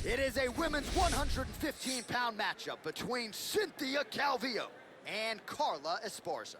It is a women's 115-pound matchup between Cynthia Calvillo and Carla Esparza.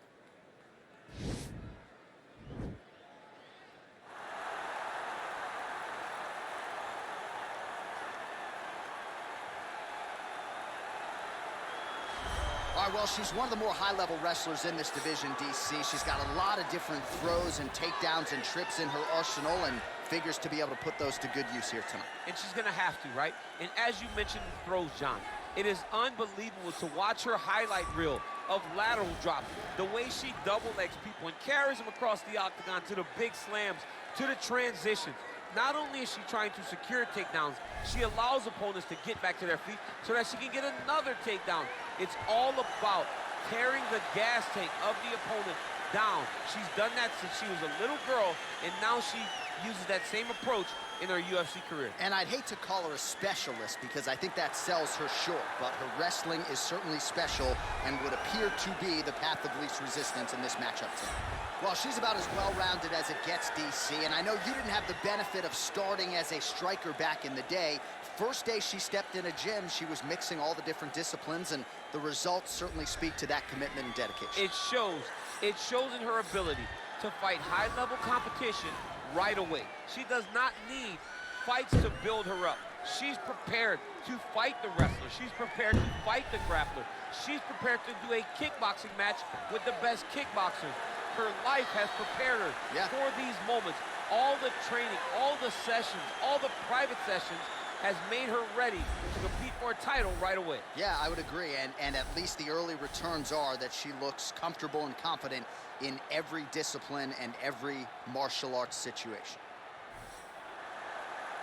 All right, well, she's one of the more high-level wrestlers in this division, DC. She's got a lot of different throws and takedowns and trips in her arsenal and figures to be able to put those to good use here tonight. And she's going to have to, right? And as you mentioned, throws, John, it is unbelievable to watch her highlight reel of lateral drops, the way she double legs people and carries them across the octagon to the big slams, to the transitions. Not only is she trying to secure takedowns, she allows opponents to get back to their feet so that she can get another takedown. It's all about tearing the gas tank of the opponent down. She's done that since she was a little girl, and now she uses that same approach in her UFC career. And I'd hate to call her a specialist because I think that sells her short, but her wrestling is certainly special and would appear to be the path of least resistance in this matchup tonight. Well, she's about as well-rounded as it gets, DC, and I know you didn't have the benefit of starting as a striker back in the day. First day she stepped in a gym, she was mixing all the different disciplines, and the results certainly speak to that commitment and dedication. It shows. It shows in her ability to fight high-level competition right away. She does not need fights to build her up. She's prepared to fight the wrestler. She's prepared to fight the grappler. She's prepared to do a kickboxing match with the best kickboxers. Her life has prepared her for these moments. All the training, all the sessions, all the private sessions has made her ready to compete for a title right away. Yeah, I would agree, and at least the early returns are that she looks comfortable and confident in every discipline and every martial arts situation.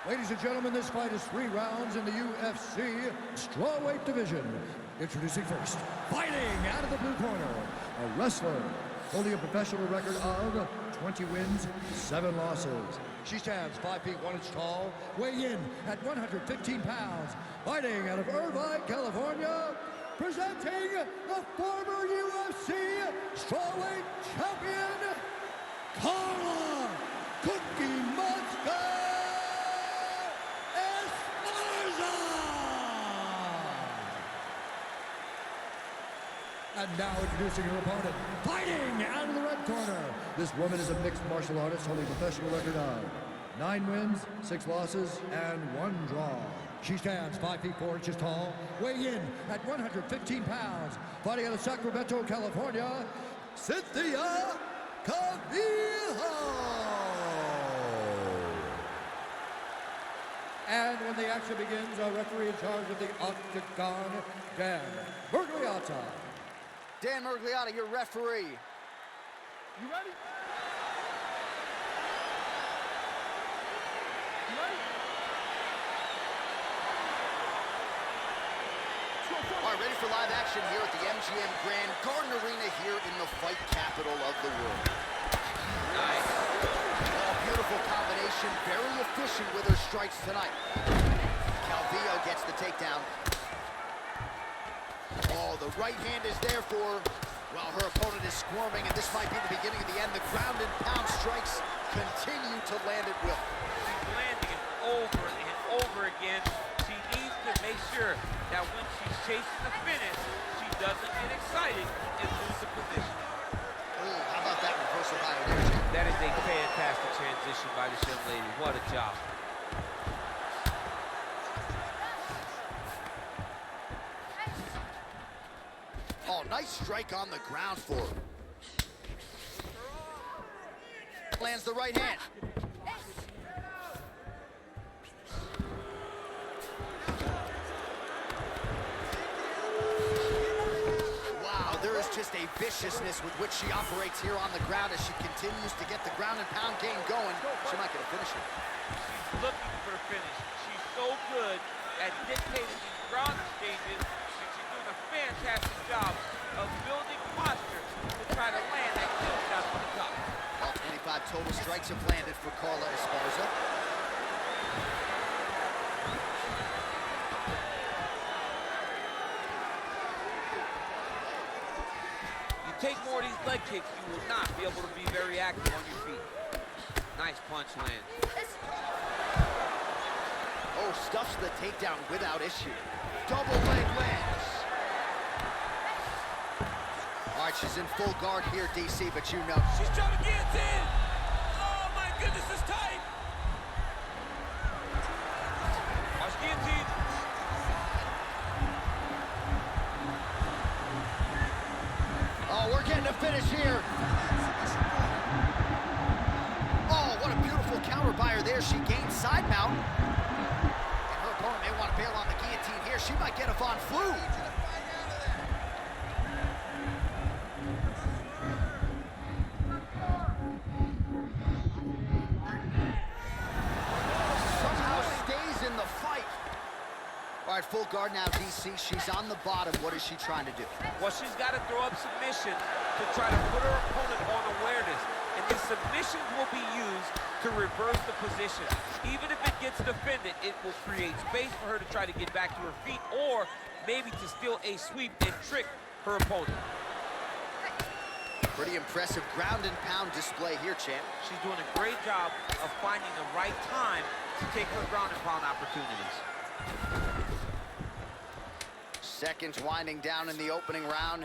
Ladies and gentlemen, this fight is 3 rounds in the UFC strawweight division. Introducing first, fighting out of the blue corner, a wrestler holding a professional record of 20 wins, 7 losses. She stands 5 feet 1 inch tall, weighing in at 115 pounds, fighting out of Irvine, California, presenting the former UFC strawweight champion, Carla Cookie Monster Esparza! And now introducing her opponent, fighting out of the red corner. This woman is a mixed martial artist holding a professional record of 9 wins, 6 losses, and 1 draw. She stands 5 feet 4 inches tall, weighing in at 115 pounds, fighting out of Sacramento, California, Cynthia Calvillo. And when the action begins, our referee in charge of the octagon, Dan Bergliotta. Dan Bergliotta, your referee. You ready? You ready? All right, ready for live action here at the MGM Grand Garden Arena here in the fight capital of the world. Nice. Oh, beautiful combination, very efficient with her strikes tonight. Calvillo gets the takedown. Oh, the right hand is there for her, while her opponent is squirming, and this might be the beginning of the end. The ground and pound strikes continue to land at will. She's landing it over and over again. She needs to make sure that when she's chasing the finish, she doesn't get excited and lose the position. Oh, how about that reversal by her? That is a fantastic transition by this young lady. What a job. Oh, nice strike on the ground for her. Lands the right hand. Wow, there is just a viciousness with which she operates here on the ground as she continues to get the ground and pound game going. She might get a finish here. She's looking for a finish. She's so good at dictating these ground exchanges. Fantastic job of building posture to try to land that kill shot from the top. All 25 total strikes have landed for Carla Esparza. You take more of these leg kicks, you will not be able to be very active on your feet. Nice punch land. Oh, stuffs the takedown without issue. Double leg lands. All right, she's in full guard here, DC, but you know. She's trying to guillotine. Oh, my goodness, it's tight. Watch guillotine. Oh, we're getting a finish here. Oh, what a beautiful counter by her there. She gained side mount. And her opponent may want to bail on the guillotine here. She might get a Von Flue. Somehow stays in the fight. All right, full guard now, DC. She's on the bottom. What is she trying to do? Well, she's got to throw up submission to try to put her opponent on awareness. And these submissions will be used to reverse the position. Even if it gets defended, it will create space for her to try to get back to her feet or maybe to steal a sweep and trick her opponent. Pretty impressive ground and pound display here, champ. She's doing a great job of finding the right time to take her ground and pound opportunities. Seconds winding down in the opening round.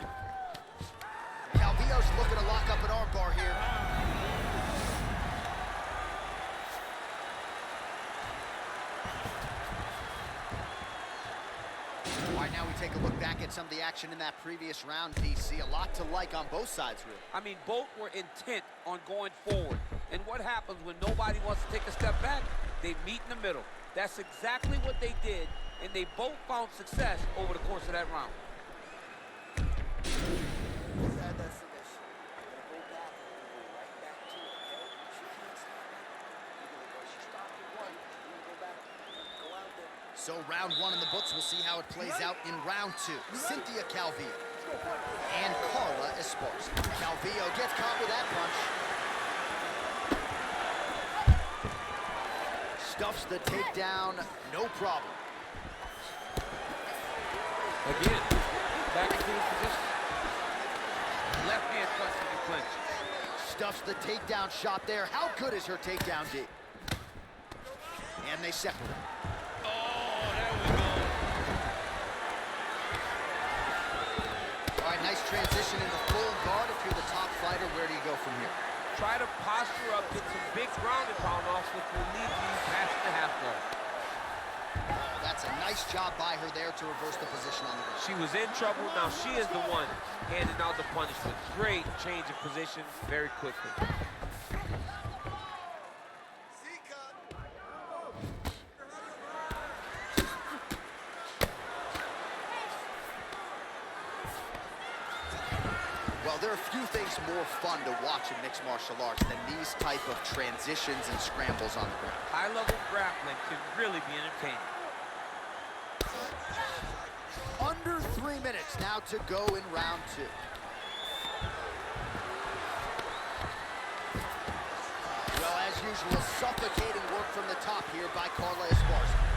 Calvillo's looking to lock up an armbar here. All right, now we take a look back at some of the action in that previous round, DC. A lot to like on both sides, really. I mean, both were intent on going forward. And what happens when nobody wants to take a step back? They meet in the middle. That's exactly what they did, and they both found success over the course of that round. So round one in the books, we'll see how it plays out in round two. Cynthia Calvillo and Carla Esparza. Calvillo gets caught with that punch. Stuffs the takedown, no problem. Again, back into his position. Left hand punch to the clinch. Stuffs the takedown shot there. How good is her takedown, D? And they separate. Nice transition into full guard. If you're the top fighter, where do you go from here? Try to posture up, get some big ground and pound offs, which will lead you past the half guard. Oh, that's a nice job by her there to reverse the position on the ring. She was in trouble. Now she is the one handing out the punishment. Great change of position very quickly. There are few things more fun to watch in mixed martial arts than these type of transitions and scrambles on the ground. High-level grappling can really be entertaining. Under 3 minutes now to go in round two. Well, as usual, suffocating work from the top here by Carla Esparza.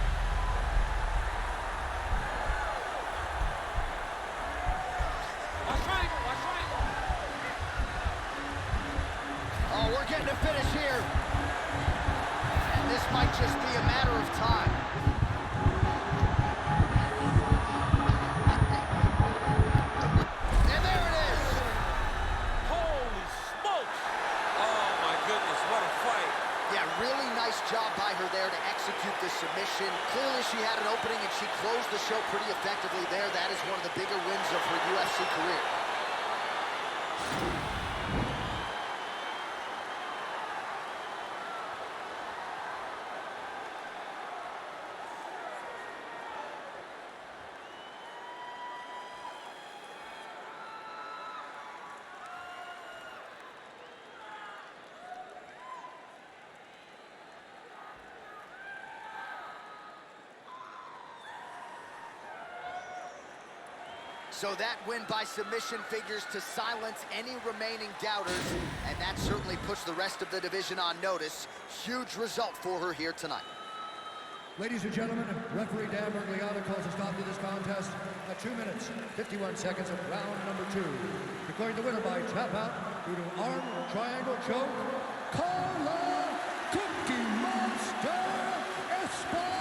Oh, we're getting a finish here. And this might just be a matter of time. And there it is. Holy smokes. Oh, my goodness, what a fight. Yeah, really nice job by her there to execute the submission. Clearly she had an opening and she closed the show pretty effectively there. That is one of the bigger wins of her UFC career. So that win by submission figures to silence any remaining doubters, and that certainly puts the rest of the division on notice. Huge result for her here tonight. Ladies and gentlemen, referee Dan Bergliano calls a stop to this contest at 2 minutes, 51 seconds of round number 2. Declaring the winner by tap out due to arm triangle choke, Carla Cookie Monster Esparza!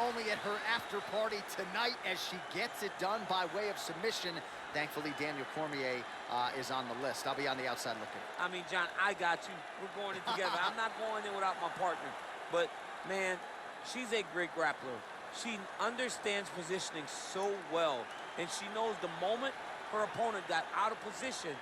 only at her after party tonight as she gets it done by way of submission. Thankfully, Daniel Cormier is on the list. I'll be on the outside looking. I mean, John, I got you. We're going in together. I'm not going in without my partner. But, man, she's a great grappler. She understands positioning so well, and she knows the moment her opponent got out of position,